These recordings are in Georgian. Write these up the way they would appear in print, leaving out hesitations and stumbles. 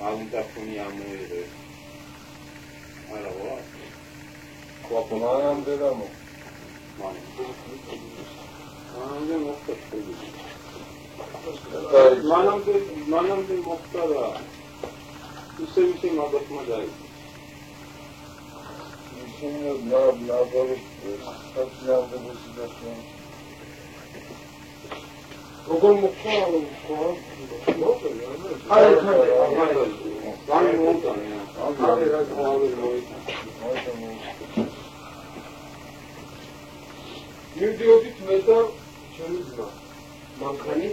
ალუნდაფონი ამოიღე. არა ვა. კვაპონანამდე და მო. მანამდე მოხდა ხოლმე. მანამდე მოხდა რა. ისე მაგათმა დაიწყო. ისინი ნაბოლო სტაციონარზე მოსიძახიან. როგორ მოხდა მივდიოდით მე და ჩემი ძმა მანქანი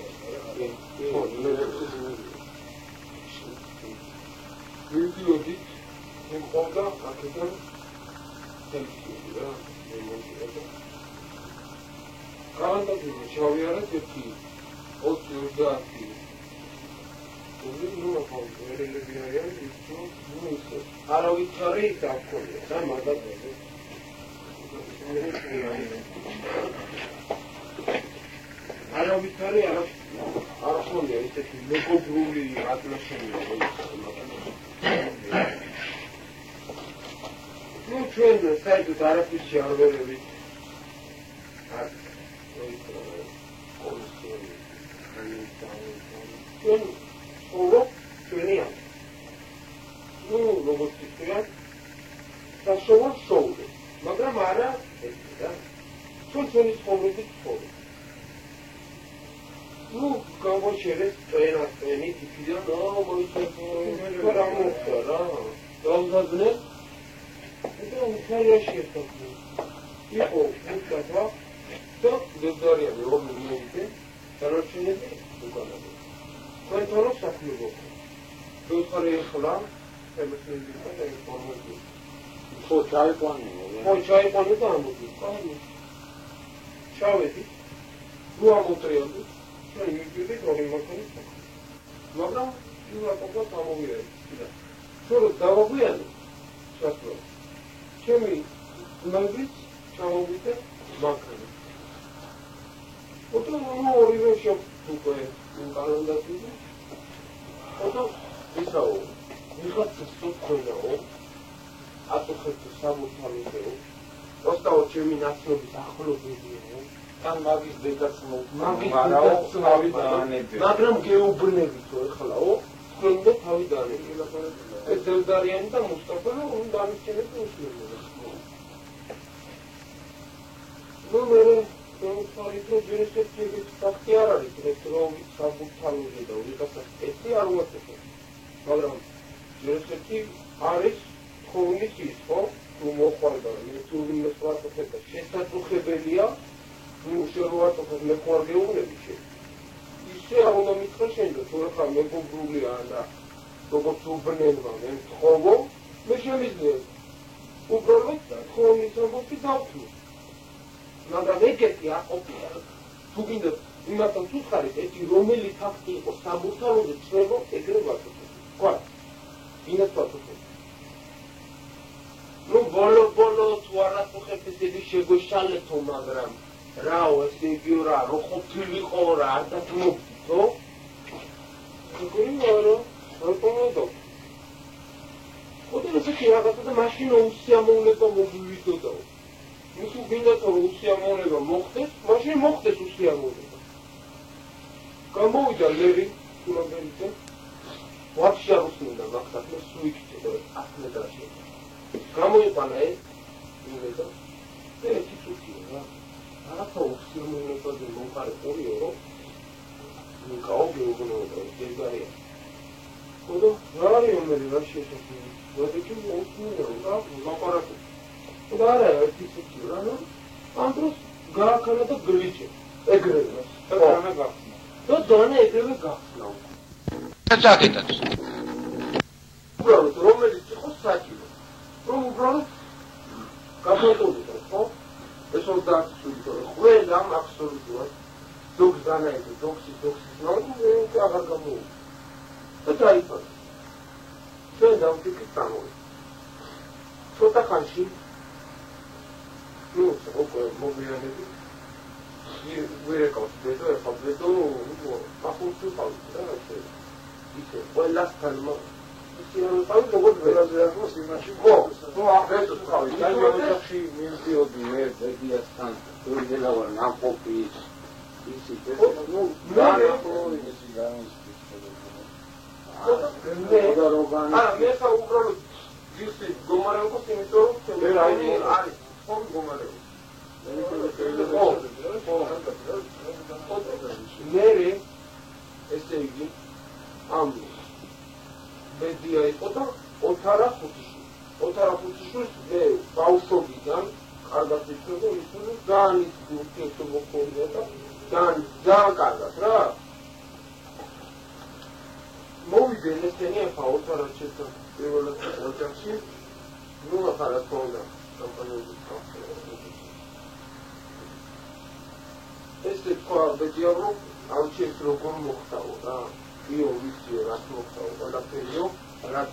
მივდიოდით მე მყავდა აქედან თემში რა მე მომწევდა კანტაკი ჩავიარეთ ერთი 20-30 ნუ ვერელები არიან ისო ნუ ისე არავითარი დაქონია და მაგათ არავითარი არ ხონია ისეთი მეგობრული ატმოსფერა ნუ ჩვენ საერთოდ არაფერში არ ვერევით აქ ჩვენ ჩვენია ნუ როგორც ისეა საშუალო შოუ მაგრამ არა ესე რა ჩვენი ცხოვრებით ცხოვრობ ნუ გამოჩერეს ტრენი თვითონ მოიწევს რა მოხდა რა დავზადნე და უხარიაში ერთად იყო უკათა და გზარიანი რომ მივიდე დარჩენები უკანაზე კონტროლ საფიო დოქტორი ხლა ემსმენდი და ინფორმაცია ხო ჩაიყვანე და ამოდი ჩავედი ნუ ამოტრიალდი ჩვენ მივიდეთ რომ იმოქონი მაგრამ ნუ აკეთო ამოვიარე შორო დავაგვიანე სასწრო ჩემი მაგის ჩავოვიდე მანქანა Potom no oríve šok tuko je kalendáři. Potom vysao. Vychod se stopkojnao. A to chce samotný byl. Ostalo čemi nasnobi zachlobili. Tam magis detatsmo. Marao tavidane. Მაგრამ გეუბნები თუ ეხლაო, თქვენდა თავიდანები. ეს დელდარიანი და მუსტაფა რომ დამიჩენეთ უსმენელს. ნუ მე Sorry, ჯერესეთების ფაქტი არ არის, რომ საბუთალოზე და ვიღაცას ერთი არ უერთდება. მაგრამ ჯერესეთი არის თხოვნის ის, ხო? თუ მოყვარდა, თუ იმას ვაკეთებ, შესაძლოა, თუ შევარდოთ მეყვარგეუნები შე. ისე არ უნდა მითხრა შენ, თუ ახლა მეგობრულია და როგორც უბრნელმა მე თხოვო, მე შემიძლია. უბრალოდ თხოვნის ამბობი დავთვლი. მაგრამ ეგეთი აყოფია თუ გინდა იმასთან თუ ხარით ერთი რომელი ფაქტი იყო საბუთალოზე ჩვენო ეგრე ვაკეთებ ხო ინეს ვაკეთებ ნუ ბოლო თუ არასოხებ ესეთი შეგვეშალეთო მაგრამ რაო ესე იგი რა რო ყოფილიყო რა არ დათმობდითო გიგრიორო როტონოდო ხოდი ესეთი რაღაცა და მაშინ უსიამოვნება მოვივიდოდაო Если видно, что უსიამოვნება მოხდეს, მაშინ მოხდეს უსიამოვნება. Გამოუდა ლევი კულაბერიძე. ვაფშე არ უსმენდა მაგასთან სუიქცე 100 მეტრაში. გამოიყანა ეს იმედა. ეს ცუცია რა. რაღაცა უსიამოვნებაზე მომყარე ყურიო რომ ნიკაო გეუბნოდა დედარია. ხოდა რა არის მომერი რა შეშოთი. ვადეჭი უსმენდა რა ლაპარაკი. და არა ერთი ცუცი რა ნუ ანდროს გააქანა და გლიჩე ეგრევე და დანა გახსნა და დანა ეგრევე გახსნა წაკეთეთ უბრალოდ რომელიც იყო საჭირო რომ უბრალოდ გამოტოვდა ხო ეს ოდაცული ყველა აბსოლუტურად ზოგს დანაიდო ზოგს ნორმально აღარ გამოვიდა და დაიფარა ჩვენ დავდიქით სამოი ცოტა ხანში Ну, около мобильности. И вырекал себе, я победу, похоже, да, и все. Была стальма. ისე არ ვიყავი როგორც ყველაზე ახლოს იმაში. ხო, ნუ აღეს ვიყავი. საერთოდ მივდიოდი მე ბედიასთან, ვერდელა ვარ ნაყოფი ისიც ეს ნუ და მე ისე განისწრებს. მე ხა უბრალოდ ვისი გომარეობას იმიტომ რომ ჩემი არის ხომ გომარეობა მერე ესე იგი ამ ბედია იყო და ოთარა ხუთიშვილს მე ბავშვობიდან კარგად ვიცოდი ის ძალიან ურთიერთობა ჰქონდა და ძალიან კარგად რა მოვიდნენ ესენი ახლა ოთარა ჩემთან პირველად ოჯახში ნუ ახლა რა თქონდა კომპანიების ესე თქვა ბედია რომ ავჩეს როგორ მოხდაო რა იო ვიციო რაც მოხდაო ყველაფერიო რაც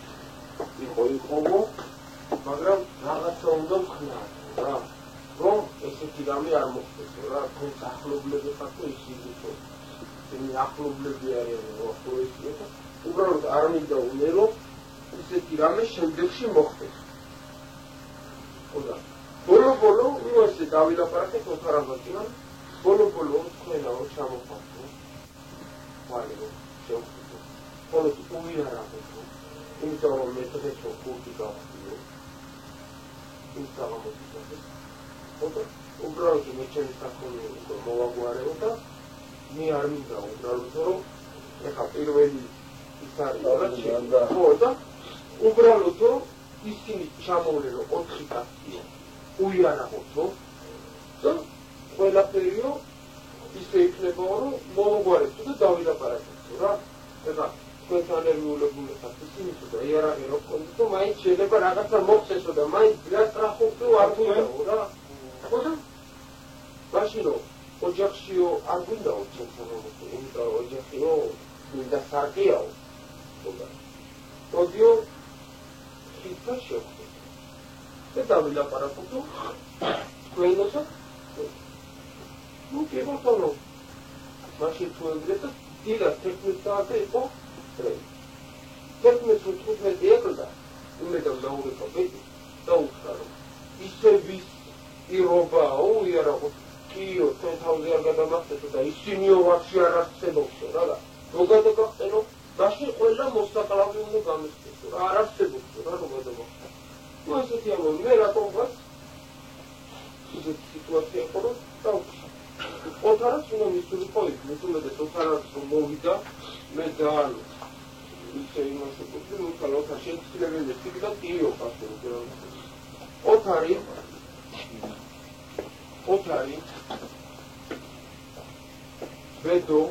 იყო მაგრამ რაღაცა უნდა ვქნათ რა რომ ესეთი რამე არ მოხდეს რა თუნდაც ახლობლები ხართ ის იგივე იმი ახლობლები არიან რა ხო ისე და უბრალოდ არ მინდა უნერო ისეთი რამე შემდეგში მოხდეს ხოდა ბოლო ნუ ესე დავილაპარაკეთ ოთარაბაშიდან ბოლო თქვენა რო ჩამოხვალო ვალიო შევხვდით ხოლო უიარაღო იმიტომ რომ მე დღესო კურსი გავხდიო ის გამომიწევს ხოდა უბრალოდ მე ჩემს საკონო მოვაგვარეო და მე არ მინდა უბრალოდ რომ ეხა პირველი ის არის რა ხოდა უბრალოდ ისინი ჩამოვლენო 4 კაცი უიარაღო და ყველაფერიო ისე იქნება რომ მოვაგვარებთ და დავილაპარაკებთ რა ეხა თქვენთან ერმეულებულებს ისინი თუ იარაღი რო გქონდეთ და მაინც შეიძლება რაღაცა მოხსესო და მაინც გასტრახობდო არ თუნდაო რა ხოდა მაშინო ოჯახშიო არ გვინდაო ჩემთან რომ იმიტომ ოჯახიო მინდა სარკიაო ხოდა მოდიო ხითა შევხვდით და დავილაპარაკობდო თქვენოსა ნუ კი ბატონო მაშინ თუ ეგრეთ დილა 11 საათი იყო თერთმეტ ეკლდა იმედამ დაურეკა ბედი დაუხარო ისე ვის ირობაო იარაღო კიო თენთავზე არ გადამახტესო და ისინიო ვაფშე არ არსებობსო რა რო გადაგახტენო მაშინ ყველა მოსაკლავი უნდა გამიხდესო რა არ არსებობსო რა რო გადამახტე ნუ ესეთი ამბობ მე რატომღაც ისეთი სიტუაცია იყო რომ დაუხსა ოთარას უნდა მისულიყო იქ მეტუმეტეს ოთარას რომ მოვიდა მე ძალიან ისე იმასო გქონდა ნუ ხალხა შეიძლება ციგდა კიო პასუხი ოთარი ბედო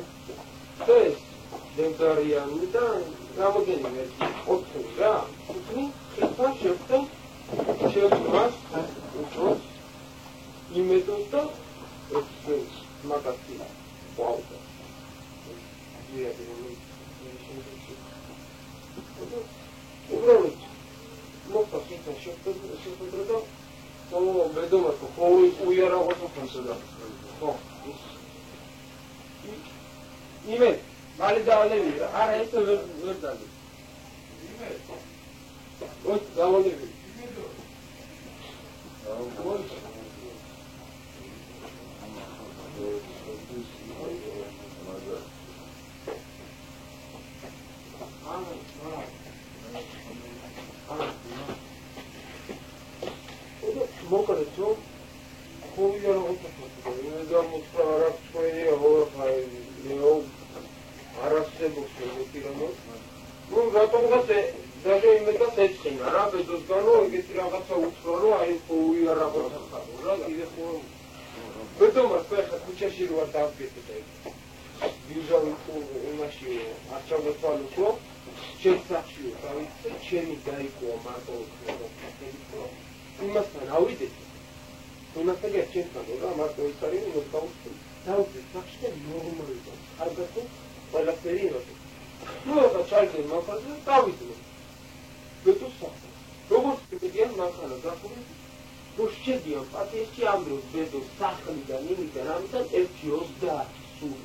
ეს დემდარიანი და გამოგენილი 4 რა თუნი ხითა შევხვდე შევხვდას უფრო იმედოს და ეს მაგათი ვაუდა უბრალოდ მოხდა ხითა შევხვდე და ბედომას ხო უიარაღოს ხონსა ხო იმე მალე დავალები არა ეს ვერ დადი იმე ო დავალები მოკრეცო ხოიარაღოს ხონსა და მოსწარა თქვენია ხო არასებობს მეტირანო ნუ რატომღაც даже იმედას ეცხინა რა ბედოსგანო ეგეთი რაღაცა უთხრა რომ აი ხო უიარაღოს ხარო რა კიდე ხო ბედომას ხა ქუჩაში რო არ დავგეთე ვიზავი იმაში არ ჩავეცვალო შეცახშიო დავიცე ჩემი დაიკოა მარტო იმასთან ავიდეთ იმასთან გეჩენთან რა მარტო ის არის მოსკოვში დავიცე სახშე ნორმალი და კარგად ყველაფერი იმასო ნუ ახლა ჩაიგე მაგაზე დავიდე ბედოსა როგორც კიდიან მაგალა გახური რო შედიან პატიში ამბობს ბედოს სახლიდან იმიდან ამიდან 1:30 სულ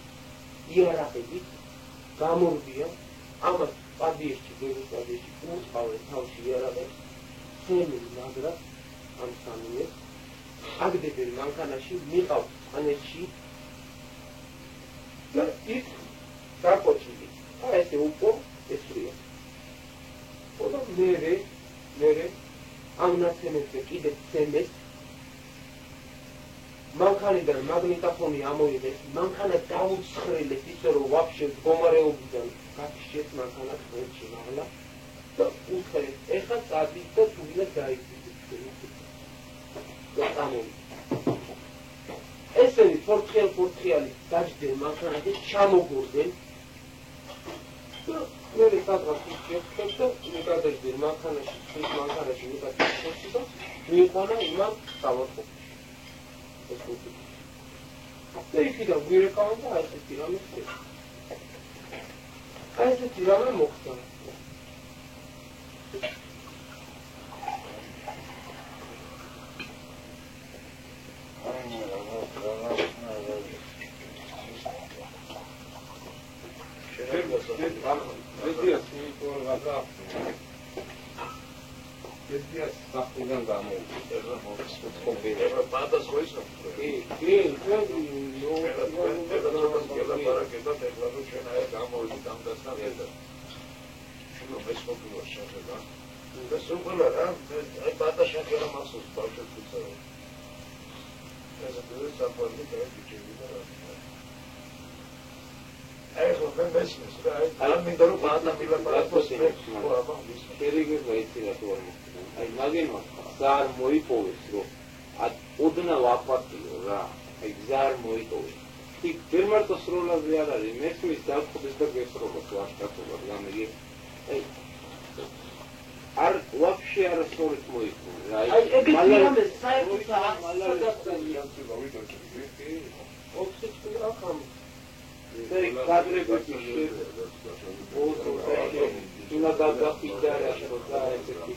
იარაღებით გამოვდიან ამას პადიაში, გეგმის პადიაში უწყავენ თავში იარაღებს, სემენ მაგრა ამ სამიეს, აგდებენ მანქანაში, მიყავთ წყანეთში და იქ დაკოჩილი. ესე უკვე ესრია. ოდო მერე ამ ნაცემებზე კიდე ცემეს მანქანიდან მაგნიტოფონი ამოიღეს, მანქანა დაუცხრილეს ისე რომ ვაფშე მდგომარეობიდან გაქიშეს მანქანა ხელში მაღლა და უთხეს ეხა წადის და თულა დაიწვის და წამოვიდა. ესენი ფორთხიალი დაჯდნენ მანქანაში ჩამოგორდნენ და მერე სადღაც შეხვდნენ და მიგადეჯდნენ მანქანაში მიგადეჯდნენ და მიიყვანა იმან სამოთხეში. და იქიდან გვირეკავენ და ესეთი რამე ხდება. ესეთი რამე მოხდა. Yes, საფრანგან გამოვიდა. Era patas coisa. აი მაგენო ზარ მოიპოვეს რომ ოდნა ვაპატიო რა აი ზარ მოიპოვეს იქ გერმარტო სროლაზე არ არის მესმის დახოდეს და გესროლოს ვაშკატულად გამიგი აი არ ვაფშე არ სროლით მოიპოვეს რა აი ეგეთი რამე საერთოდ სადასწრია ოქსიჯი რა ხომ და კადრები ოდო ინა დაგაფიდა რა შოთა ესეთი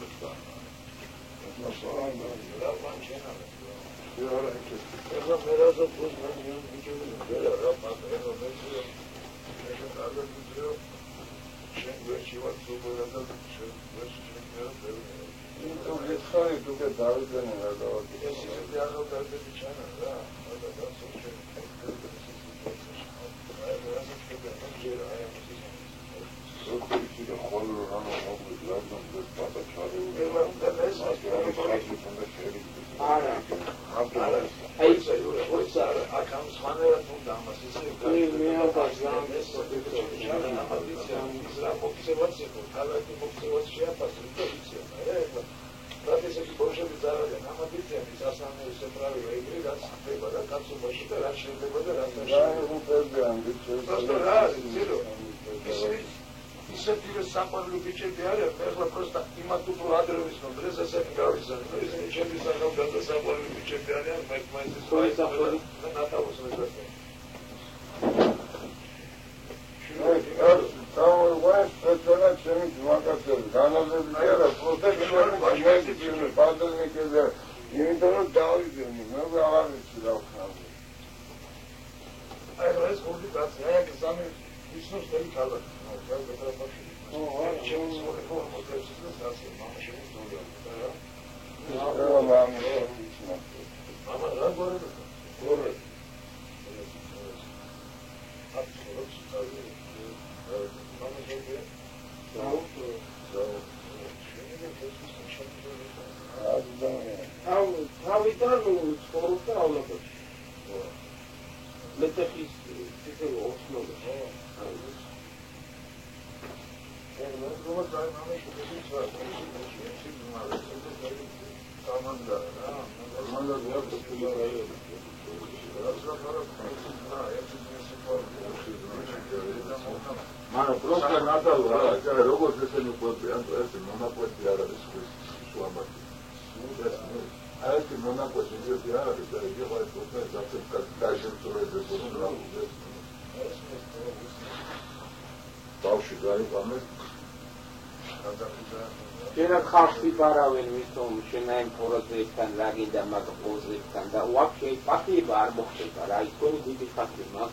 Jednak ხალხი ბარავენ მისომ შენაიმ პროექტთან რაგინდა მაგ პროექტთან და ვაფშე პატიება არ მოხდება რა ის თქვენი დიდი ხალხი მაგ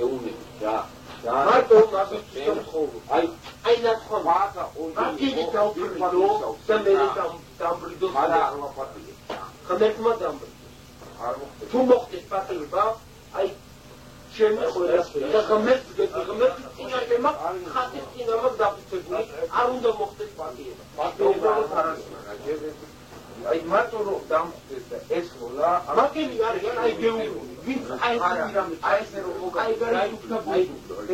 ეუნები რა მარტო მაგის ხოლმე აი ნახო ვადა მაგიგი დაუბრიდო და მე დამბრიდო არა არ ვაპატიე ხმეთმა დამბრიდო არ მოხდა თუ მოხდეს პატიება აი ჩემი ყველაფერი და ღმერთს წინაშემა ხათის წინამა დაფიცებული არ უნდა მოხდეს პატიება პატიება არ არის აი მარტო რომ დამხდეს და ეს როლა მაგები არიან აი გეული ვინც აი ესე რომ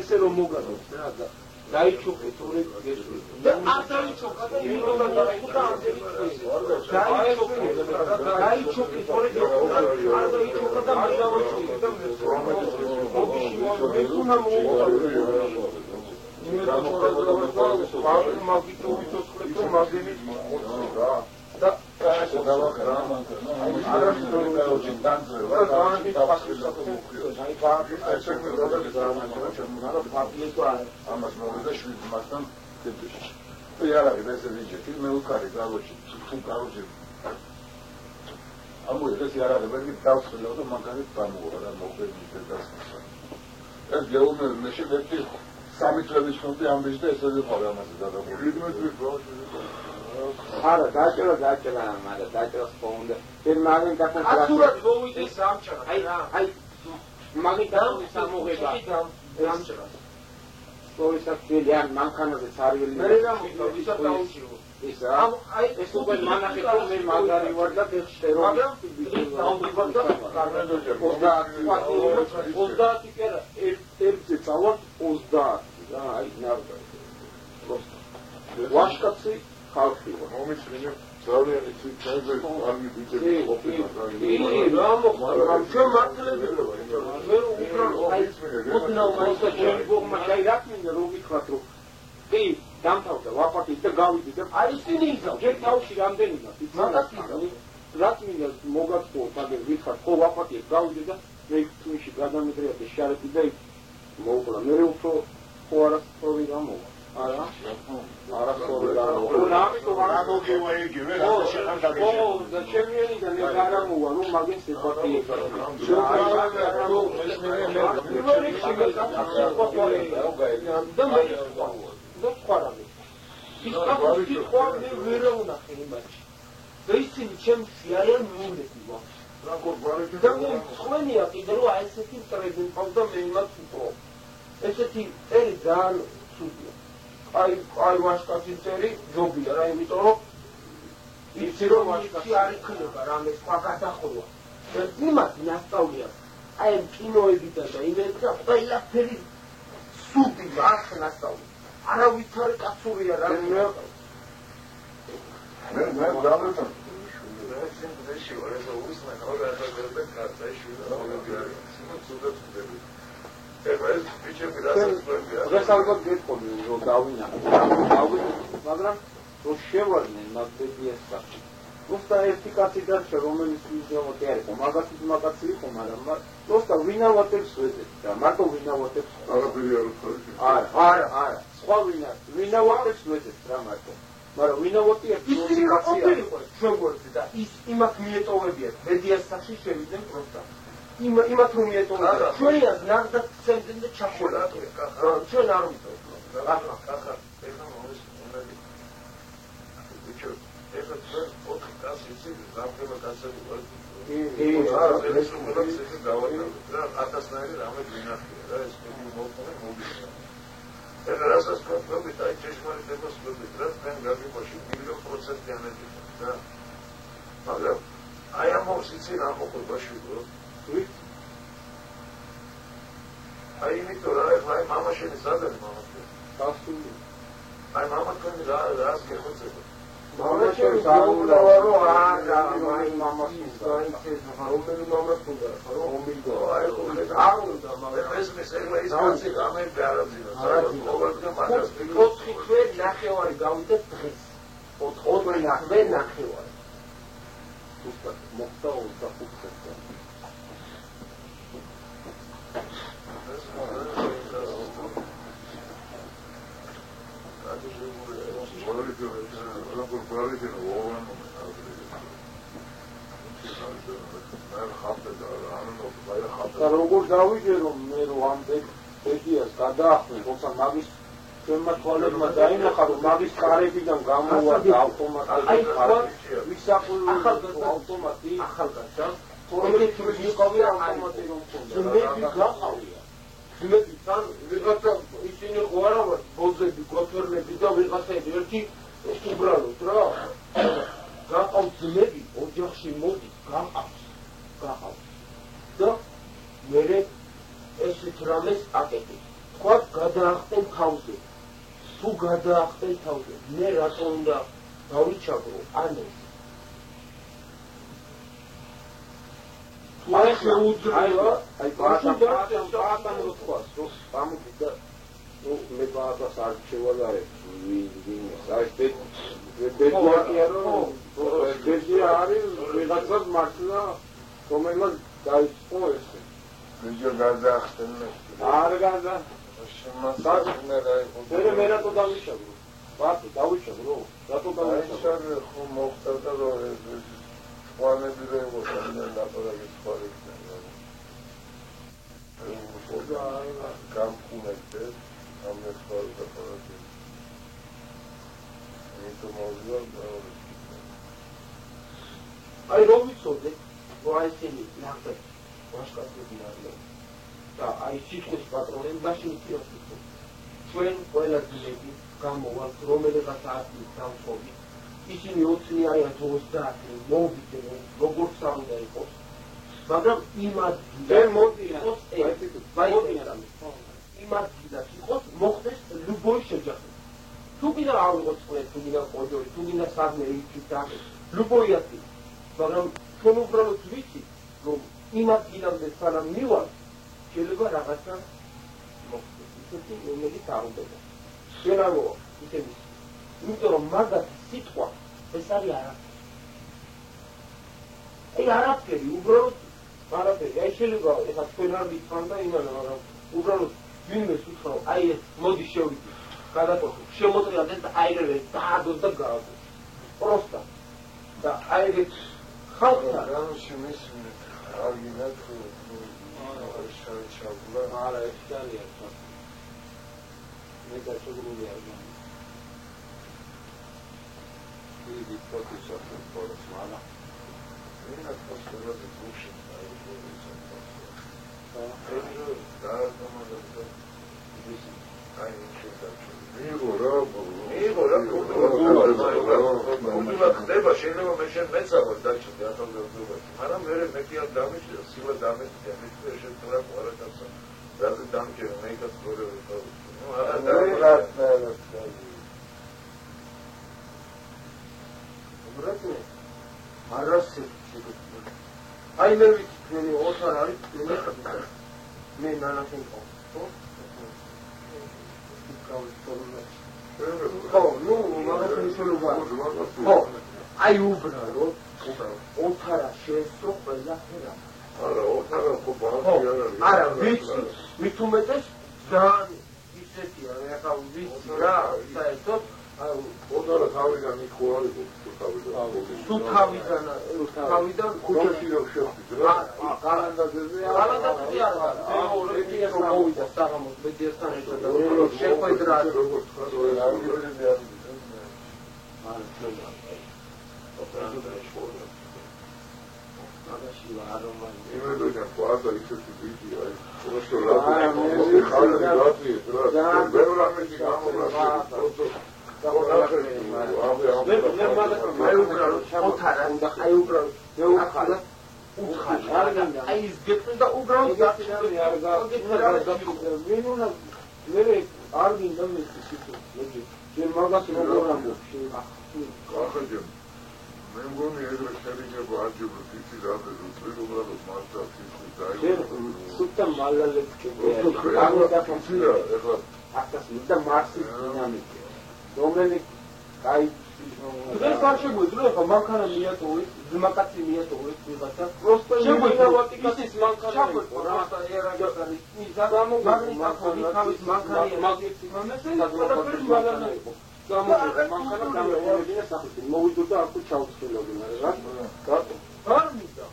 ესე რომ მოგადოს რა და დაიჩუქე თორე გესული და არ დაიჩუქა და იმროლა დაიჩუქა დაიჩუქე თორე გესული არ დაიჩუქა და მე დავიჩუქე და მე უნდა მოვიყავი და ასე დავახერა არის პროექტი დანძრება და ამის პასუხი აი ბარგის ამას მოვიდა 7 მასთან დეპეში. იარაღი მესეჯი მე უკარი გავოჩი თუ გავოჩი ამოიღეს იარაღები დავსხელა და მაგარი დამოღა და მოგვედი დასწრა. ეს გეუბნები მე შემდეგი 3 წელი ხონდი ამბის და ესე ვიყავ ამაზე დაგაბული. არა დაჭერა მაგრამ დაჭერას პონდა ეს მაგენ გასან აცურად მოვიდეს სამჭრა აი მაგენ გასან სამოგება სამჭრა სოისაკელი ან მანქანაზე ცარიელი მე რა ვისა დაუჭირო ისა აი ეს უკვე მანახე თუ მე მაგარი ვარ და ხეშტერო მაგრამ დაუბრუნდა და კარგადოჯერ 30 კერა ერთ წავალ 30 რა აი ნარდა ვაშკაცი ხალხი ვარ მომისმინე ძალიან ციფრებზე არ მიბიძები ყოფილა რა მოხდა ჩვენ მართლები მე უკრაინო აი ოდნავ მაინცა ჩემი ბოგმა გაირაკმინდა რო გითხრათ რომ კი დამთავრდა ვაპატი და გავიდი და აი ისინი იზავ ჯერ თავში რამდენია მაგას იზავ რაც მინდა მოგაწყო მაგერ გითხრათ ხო ვაპატი გავიდი და მე თუში გადამეტრიადი შარეთი და მოუყლა მე უფრო ხო არა სწორი გამოვა არა არა სწორი გამოვა რა მოგევა იგივე რა შეხარდა ო და ჩემიანი და მე გარამოვა რომ მაგენ სეპარტიე და მე და ხარამი ის კაცი ხوارდე ვერა უნახე იმაში და ისინი ჩემში არიან მიულები ვა როგორ ბარეკი და მე ხვენია კიდე რომ აი ესეთი ტრები ყავდა მე იმას უფრო ესეთი ერი ძალიან ცუდია აი ვაშკაცი წერი ჯობია რა იმიტომ რომ იცი რომ ვაშკაცი არ იქნება რამე სხვა გადახოვა და იმას ნასწავლია აი კინოებიდან და იმედია ყველაფერი სუდი არ ნასწავლია არავითარი კაცურია რა მე დავწერე ეს შეიძლება უსმენ ოღონდ და კაცი შეიძლება ეს ფიჩები დასწრებია. ეს ალბათ გეტყობი რომ დავინახე. მაგრამ რო შევარდნენ მაგდებიას სახში. უბრალოდ ერთი კაცი დარჩა რომელიც ვიზიოთი არის. მაგაცი იყო, მაგრამ უბრალოდ ვინავატებს ვეძებ და მარტო ვინავატებს. არაფერი არ უცხოეთი. არა. სხვა ვინავატებს ვეძებ რა მარტო. მაგრამ ვინავატია ისინი ყოფილი იყო შეგორდი და ის იმათ მიეტოვებიათ. მედიას სახში შევიდნენ პროსტა. იმათ რომ მიეტოვებიათ. ჩვენიას ნახდა ცენტრიდან და ჩახოლა. ჩვენ არ ვიტოვებთ. ახლა ეხლა მომის უნები. ვიჩო ეხლა ჩვენ 4 კაცი ისე გამხება კაცები ვარ. ეს უმეტეს ეს დავაწყოთ რა 1000-ნაირი რამე გვინახია რა ეს მოგიხსნა. ეხლა რასაც ვთქვით აი ჭეშმარიტებას ვთქვით რა თან გაგიმოში 100%-იანები და მაგრამ აი ამ მოსიცი რა მოხდება შეგო აი იმიტომ რა ეხლა აი მამა შენი სადარი მამა გასული აი მამა თქვენი რას გეხოცება მამა შენი საუბარია რომ არა მამა ისე საუბარი მამა თუნდა რა ომიგო აი არ უნდა მაგრამ ეს ეხლა ის კაცი გამები არ ამძინა ყოველდღე მაგას 4 თვე ნახევარი გავიდა დღეს 4 თვე ნახევარი უბრალოდ მოხდა 25 წელი და როგორ დავიჯე რომ მე რომ ამდენ ბედიას გადაახმენ, თორსა მაგის ჩვენმა თვალებმა დაინახა, რომ მაგის კარებიდან გამოვარდა ავტომატი ვისაყული ავტომატი ახალგაზრდა რომელიც ვიყავი ავტომატი რომ ხონდა ძმები გაყავია ძმები თან ვიღაცა ისინი ხო არა ვარ ბოძები გოთორნები და ვიღაცები ერთი უბრალოდ რა გაყავ ძმები ოჯახში მოდის გაყავს და მერე ესეთ რამეს აკეთებს თქვა გადაახტენ თავზე თუ გადაახტენ თავზე მე რატო უნდა დავიჩაგრო ანეს აი შეუძლია აი ბატონო თქვას რომ ამიტომ ნუ მე ბატონს არ შევადარებ ვინს აი ბედია რომ ბედია არის ვიღაცას მართლა რომელმაც დაიწყო ესე ვიძო გადაახტენ არ გადა მე რატო დავიშავრო ბატონო დავიშავრო რატო დავიშავრო ხო მოხდა რომ ვანები და იყო ლაპარაკის ხარისხი. ხოდა გამკუნეთე ამ ეს ლაპარაკი. იმიტომ მოვიდა აი რომ ვიცოდე, რომ აი ესენი ნახე ვაშკაცები არიან. და აი სიტყვის პატრონები მაშინ იქიოსით. ჩვენ ყველა ძმები გამოვალთ რომელიღაც არტის დამხობი ისინი 20 არიან თუ 30 მოვიდნენ როგორც უნდა იყოს მაგრამ იმად ვერ მოდიან იმად იყოს მოხდეს любой შეჯახი თუ კიდე არ იყოს ყველა თუ კიდე ყოჯორი თუ კიდე სადმე იქით და любой აკი მაგრამ ჩვენ უბრალოდ ვიცით რომ იმად გინამდე სანამ მივალ შეიძლება რაღაცა მოხდეს ისეთი რომელიც არ უნდა შენავო ისეთი იმიტომ რომ მაგათ სიტყვა ეს არის არაფერი. აი არაფერი, უბრალოდ არაფერი. აი შეიძლება ეხლა თქვენ არ მითხრან და იმანა, მაგრამ უბრალოდ ვინმეს უთხრა, აი ეს მოდი შევიდეთ, გადატოვოთ, შემოწიოთ და აირევე დაადოს და გააგოს. პროსტა. და აი ეს ხალხა რამში მისმენთ, არ გინათ შევჩაბლა. არა, ეს ძალიან ხარ. მე დაჩაგრული არ გან. Di potiso por smala. Era cosa de bullshit. ხდება შეიძლება მე შენ მეცავად დაჭრდი ახალგაზრდობაში მაგრამ მე მექიან დამიჭრა სილა დამეჭრა მე შეიძლება ყურადღება რაზე დამჭრა მე იქაც ყურადღება ნუ არა არასე აი მე ვიცი ოთარ არის მე ნანახენ ხო ხო ნუ მაგას შეიძლება ხო აი უბრალოდ ოთარა შეესწრო ყველა ხერა არა ოთარა ხო ბაღი არა ვიცი მithumetes ძალიან ისეთია ახლა ვიცი რა საერთოდ ოთარა თავიდან იქ ხო არის თუ თავიდან ქუჩაში რომ შევხვდით რა გალანდაზე არა ორები რომ მოვიდა საღამოს ბედიასთან ერთად და შეხვედრა როგორც ხარ მაგაში არომანი იმედია ყავდა ისეთი ვიდეო აი უბრალოდ მე მგონი ეგრე შეიძლება აჯობრო თითი რამე უბრალოდ მასთან თითი დაიწყო სულთა მალალებს კიდე ეხლა აკას და მარსის დინამიკა რომელი აი ეს არ შეგვიძლია ხო მანქანა მიატოვეთ ძმაკაცი მიატოვეთ ვიღაცა პროსტო შეგვიძლია ის მანქანა პროსტო ერაგატარი ისა მაგნიტოფონი თავის მანქანა მაგნიტი მომესე და ყველაფერი მაგანა იყო მანქანა გამოვიდა სახით მოვიდო და აქ ჩავცილობინა რა რატო არ მიდა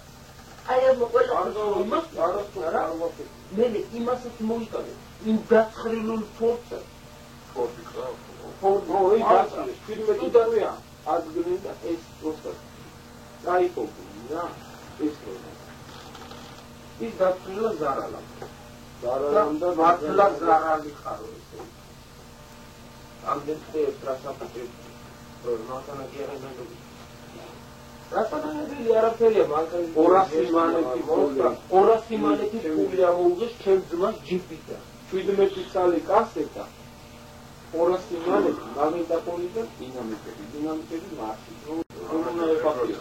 აი ამ ყველა იმას არა მე იმასაც მოიკავე იმ დაცხრილულ ფორტზე. ოი დაცხრილეს, ფილმები დარია, ადგილი და ეს პროსტა. დაიყოფილი რა, ეს პროსტა. ის დაცხრილა ზარალა. ზარალამ და მართლა ზარალი ხარო ესე. ამდენზე ტრასაპოტი ნატანაგიარები. რასანაირად არაფერია მაგალითად 200 მანეთი მოსწა 200 მანეთი ფული ამოუღეს ჩემ ძმას ჯიპიდან 17 წელი კასეტა 200 მანეთი მაგნიტოფონი და დინამიტები მასი უნდა ეფაქტია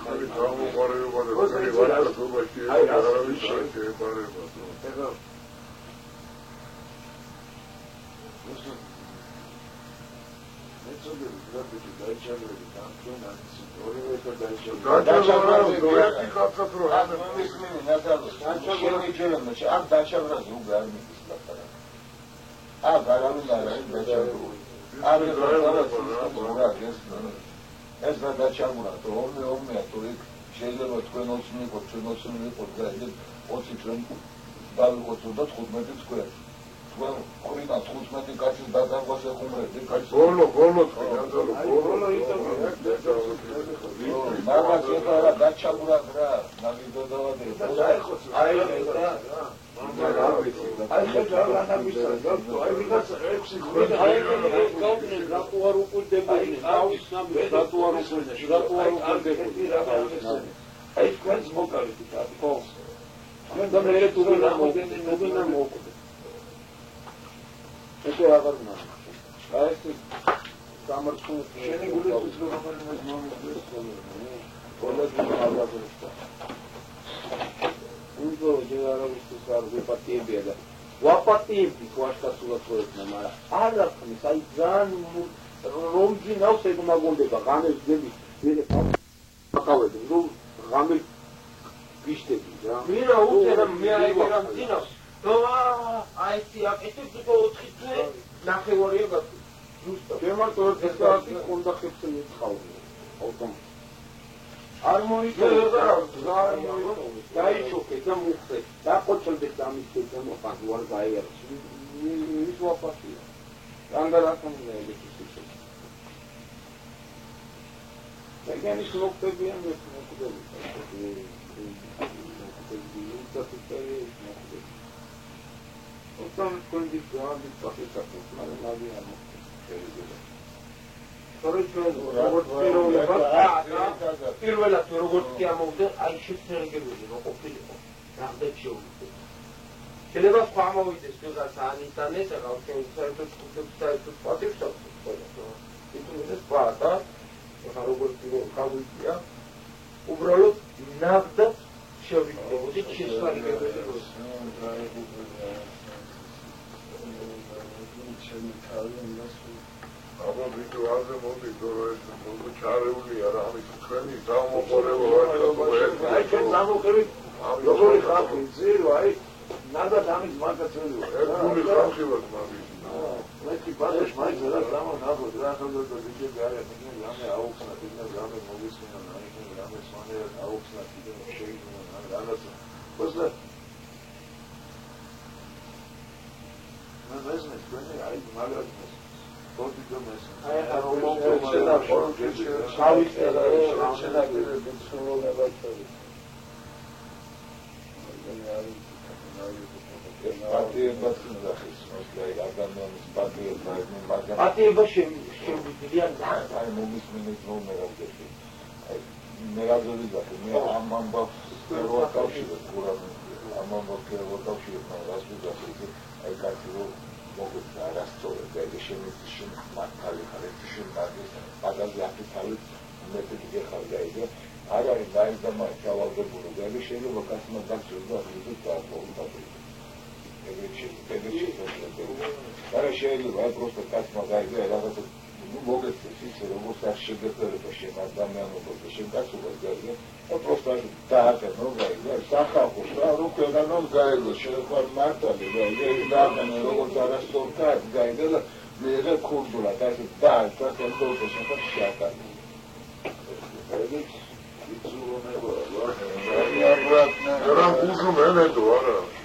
Era un curso medio, ahora.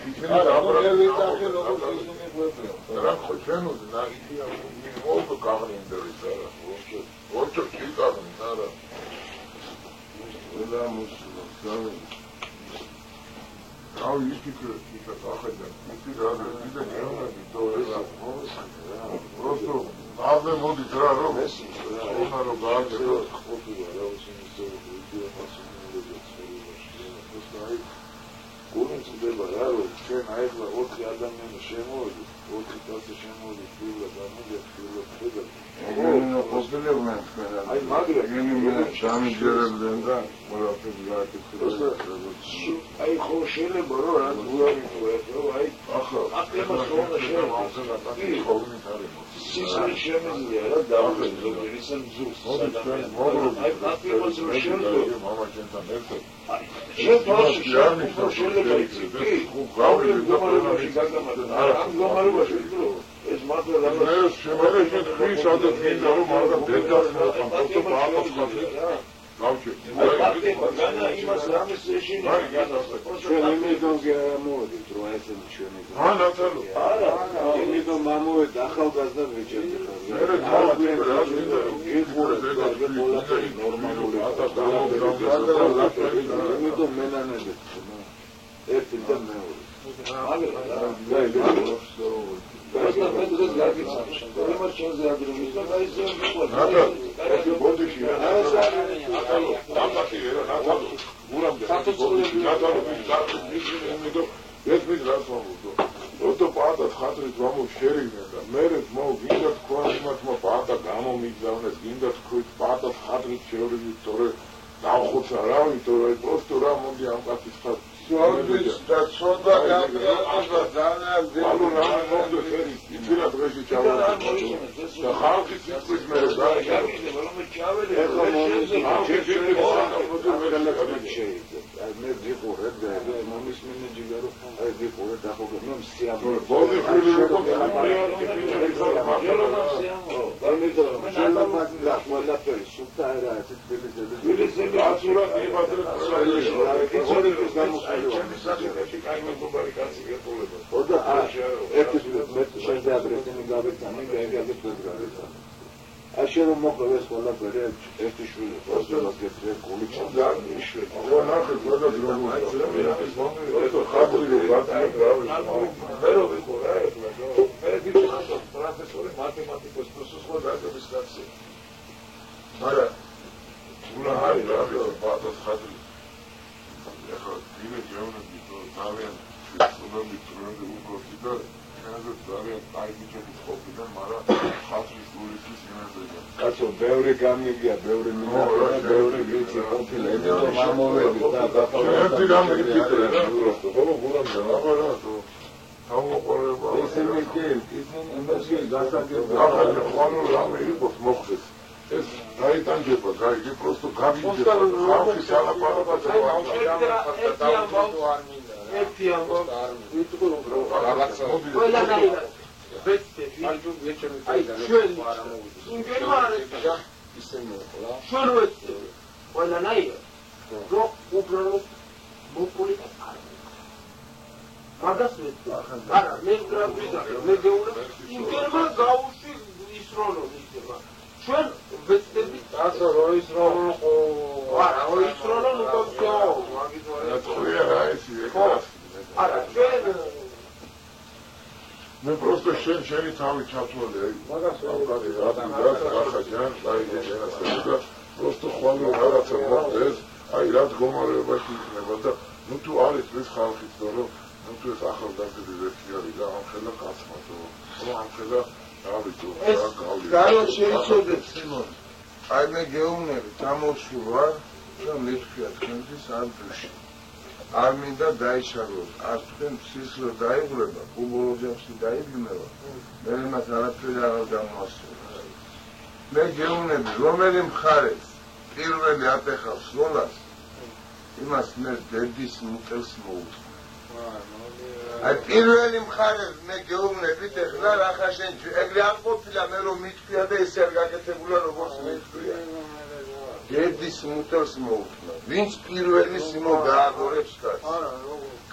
Gerdis mutels moutna. Vinç პირველი სიმო გააგორებს კაცს.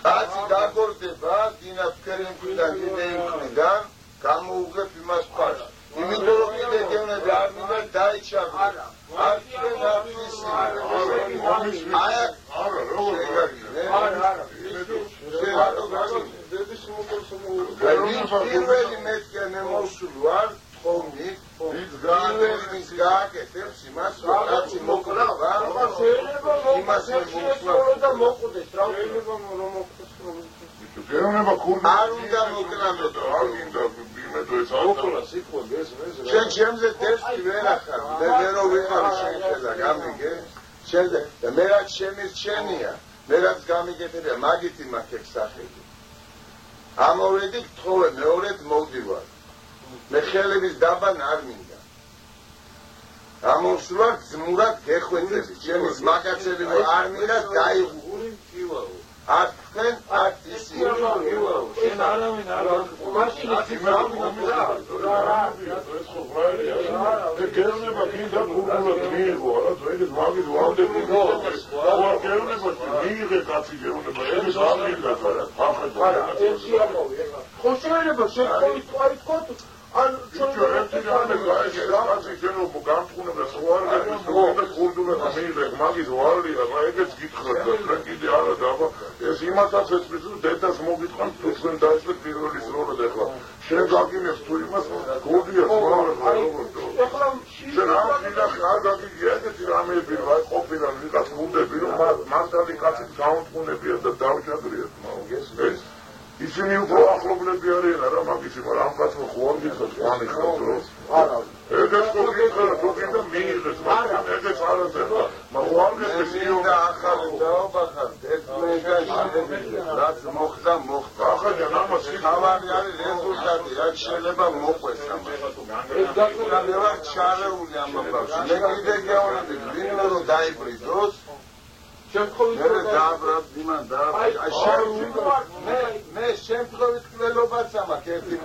კაცი გაგორდება დინა ფერენქვიდან დინეინქვიდან გამოუღებ იმას ფარს იმიტომ რომ კიდე გევნები არ მინდა დაიჩაგო არ კიდე ნაფისი არა პირველი მეთქე მოსულ ვარ თხოვნით ის გააკეთებს იმას რომ კაცი მოკლა იმას და მოკვდეს რა შეიძლება რომ მოკვდეს გეოვნება ქურდა არ უნდა მოკლამდე არ უნდა იმედო ეს არა შენ ჩემზე ტესტი ვერ ახარ მე რო ვიყავ შენ შედა გამიგე შენზე და მე რაც შემირჩენია მე რაც გამიგეთებია მაგითი მაქვს სახელი ამოვედი თხოვე მეორედ მოვდივარ მე ხელების დაბან არ მინდა ამოვსვარ ძმურად გეხვეწები ჩემის მაგაცები არ მინდა დაიღური მტივაო არ თქვენ არ ისი შენ არავინ არ მაშინაც გეოვნება კიდე გურგულად მიიღო რა დღეს მაგის ვამდები გეოვნება მიიღე კაცი გეოვნება ეს ამირდა რა ეს ამოვი ხო შეიძლება შეხვით თქვით კოთ ან ჩვენები კაცი შენობა გამთხუნება სხვარგების და ქურდულად მიიღე მაგის ვარლია რა ეგეც გითხრათ და თქვენ კიდე არა დაბა ეს იმათაც ეცვლის რომ დედას მოგიტყვან თუ თქვენ დაიწყეთ პირველი სრულად ეხლა შენ გაგინებს თუ იმას გოდია სხვა ეხლა შენ არ გაგიგია ეგეთი რამეები რა ყოფილა ვიღაც მუდები რომ მართალი კაცით გაუნთხუნებია და დავჭადრიათ ეს ისინი უფრო ახლობლები არიან რა მაგისი მაგრამ ამ კაცმა ხო არ გიხარ ყვანი ხარ რომ არა ეგეც ხო გიხარ თუ კიდე მიიღეს მაგრამ ეგეც არ აზერა მაგრამ არ გეხსნიო და ახალი დაობახარ ეს რაც მოხდა ახლა ამას ხავარი არის რეზულტატი რაც შეიძლება მოყვეს ეს გაკეთება ჩარეული ამ ბავშვი მე კიდე გეუბნები ვინმე რომ დაიბრიდოს შემთხვევით დააბრა დიმან და მე შემთხვევით კვლელობაც ამაქვს ერთი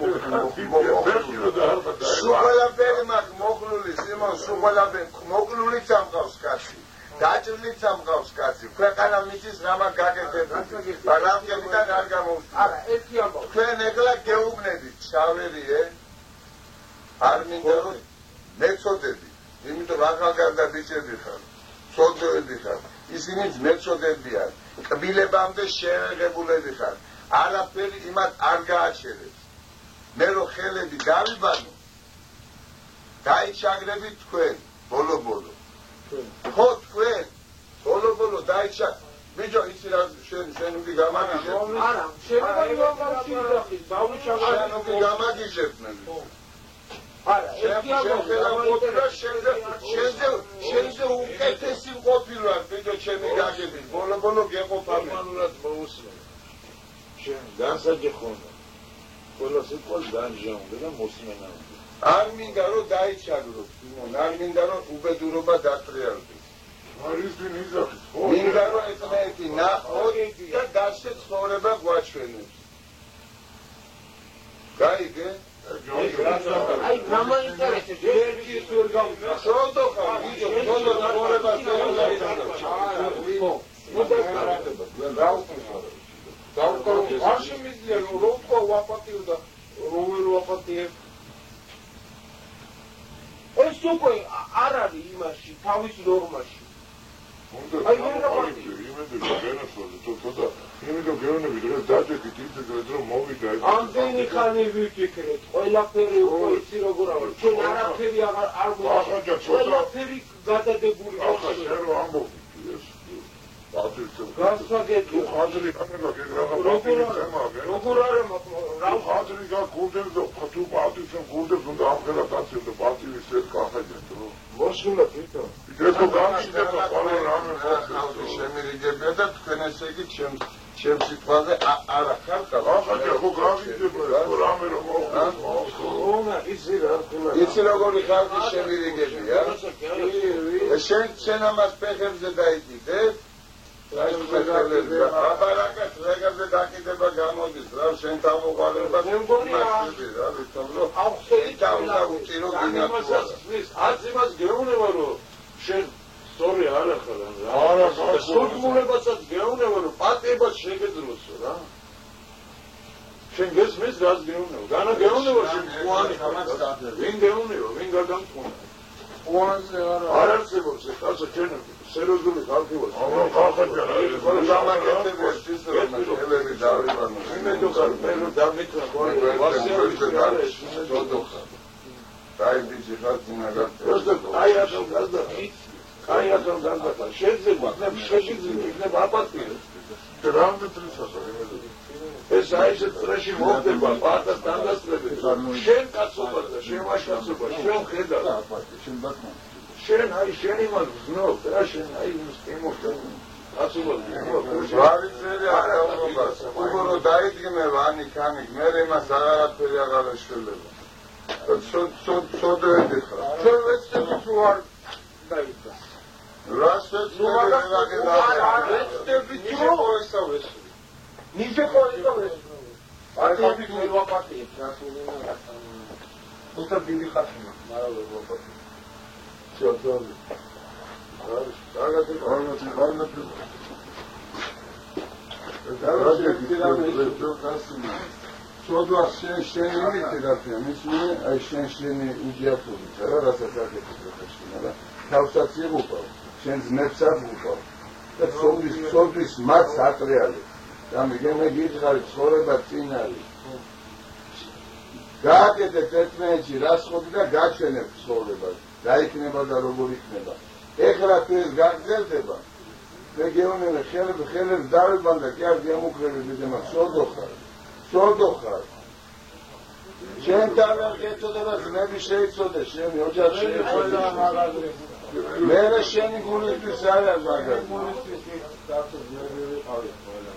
სუღალაბერი მაქვს მოკლული სიმონ სუღალაბერი მოკლულიც ამყავს კაცი დაჭრილიც ამყავს კაცი ქვეყანა მიწის რამა გაგეთებული რამგებიდან არ გამოუსწრებს არა ერთი ამბავ თქვენ ეხლა გეუბნებით შავერიე არ მინდა რომ მეწოდები იმიტომ ახალგაზრდა ბიჭები ხარ სოძოები ხარ ისინიც მეწოდებიან კბილებამდე შეერაღებულები ხარ არაფერი იმათ არ გააჩერებს მე რო ხელები დავიბანო დაიჩაგრებით თქვენ ბოლო ხო თქვენ ბოლო დაიჩაგ ბიჭო იცი რა შენ უკვე გამაგიჟებ არა შენ უკვე გამაგიჟებ მე არა შენზე უკეთესი ყოფილვარ ბიჭო ჩემი გაგებით ბოლო გეყოფამე მანულად მოусმენ შენ განსაჯე ხონა ყველა სიტყვას განჟაუნდა და მოსმენა არ მინდა რომ დაიჩაგროთ სიმონ არ მინდა რომ უბედურობა დატრიალდეს არის ვინიზახი მინდა რომ ერთმანეთი ნახოთ და დასე ცხოვრება გვაჩვენებს გაიგე აი გამაინტერესებს ერთი სულ გავხსნა შოდო ხარ ვიდეო შოდო ცხოვრება არ შემიძლია რომ თქო ვაპატიო და რომ ვერ ვაპატიებ ეს უკვე არ არის იმაში თავის ნორმაში აი ვერ ვაპატიებ იმიტომ გეოვნები დღეს დაჭერით ისეთ რომ მოვიდა ამდენი ხანი ვიფიქრეთ ყველაფერი უკვე იცი როგორ არის ჩვენ არაფერი არ გვაქვს ყველაფერი გადადებული ახლა შენ რომ ამბობ ეს გასაგები ხაზრი კანელა გეგრაღა როგორ არა რა ხაზრი გაგულდებს და თუ პატივს გულდებს უნდა ამხელა კაცებს და პატივის ეს კახაჯეთ რომ მოსულა თვითონ ეს თუ გამიშდება ყველა რამე ხალხი შემირიგებია და თქვენ ესე იგი ჩემს სიტყვაზე არ ახარ კახაჯე ხო გამიშდება რამე რომ ონა იცი როგორი ხალხი შემირიგებია შენ ამას ფეხებზე დაიკიდებ აბარაკაც რეგებზე დაკიდება გამოდის რა შენ თავოყალება არც იმას გეუბნება რომ შენ სწორი არ ახალ არა სულმულებასაც გეუბნება რომ პატიებას შეგეძლოსო რა შენ გესმის რას გეუბნება? განა გეუბნება შენ ხუანი ხარ. ვინ გეუბნება? ვინ გაგამტყუნა? ხუანზე არ არსებობს ეს კაცო ჩვენ სერიოზული ხალხი ვარ. აბა ხალხია. დამაკეთებია ის რომ ელები დავიბანო. იმედო ხარ მე რომ დამიტყვა ხოლმე ვასიალის არის იმედო ხარ. დაი ბიჭი ხარ ძინაგა. просто აი ახალ გაზდა. აი ახალ გაზდა. შეიძლება იქნება აპატიო. რამდენი წელიწადია იმედო. ეს აიზე წრეში მოხდება პარტას დაგასწრებით. შენ კაცობა და შენ ვაშკაცობა, შენ ხედავ. შენ ბატონო. შენ აი შენ იმას გზნობ და შენ აი ის კემოხდა. კაცობა ვარიცელი ახალობას. უგორო დაიდგმება ანიქანიკ, მე იმას აღარაფერი აღარ ეშველება. სოდოედი ხარ. ჩვენ ვეცდები თუ არ დაიდგა. რასაც ვეცდები თუ ესავეს. Nici corridores. Atunci nu lua parte, nu să bine hațină. Ce odor. Sodu aşenşeni terapiya. Mesela aşenşeni uciyatıldı. Rasa zaketi profesyonel. Tavsiyesi bu. Şen zmetsat bu. Sodris mat satriali. გამიგე გითხარი ცხოვრება წინ არის. გააკეთეთ ერთმანეთში რას ხოდი და გაჩვენებ ცხოვრებას. რა იქნება და როგორ იქნება. ეხლა თუ ეს გაგრძელდება, რეგიონები ხელებს დავებან და კი არ გამუქრები და სოდო ხარ. შენ თავად ეწოდება ძმები შეიცოდე, შენი ოჯახი შეიცოდე. მე შენი გულისთვის არა მაგარი. გულისთვის დაწოდება არის ყველა.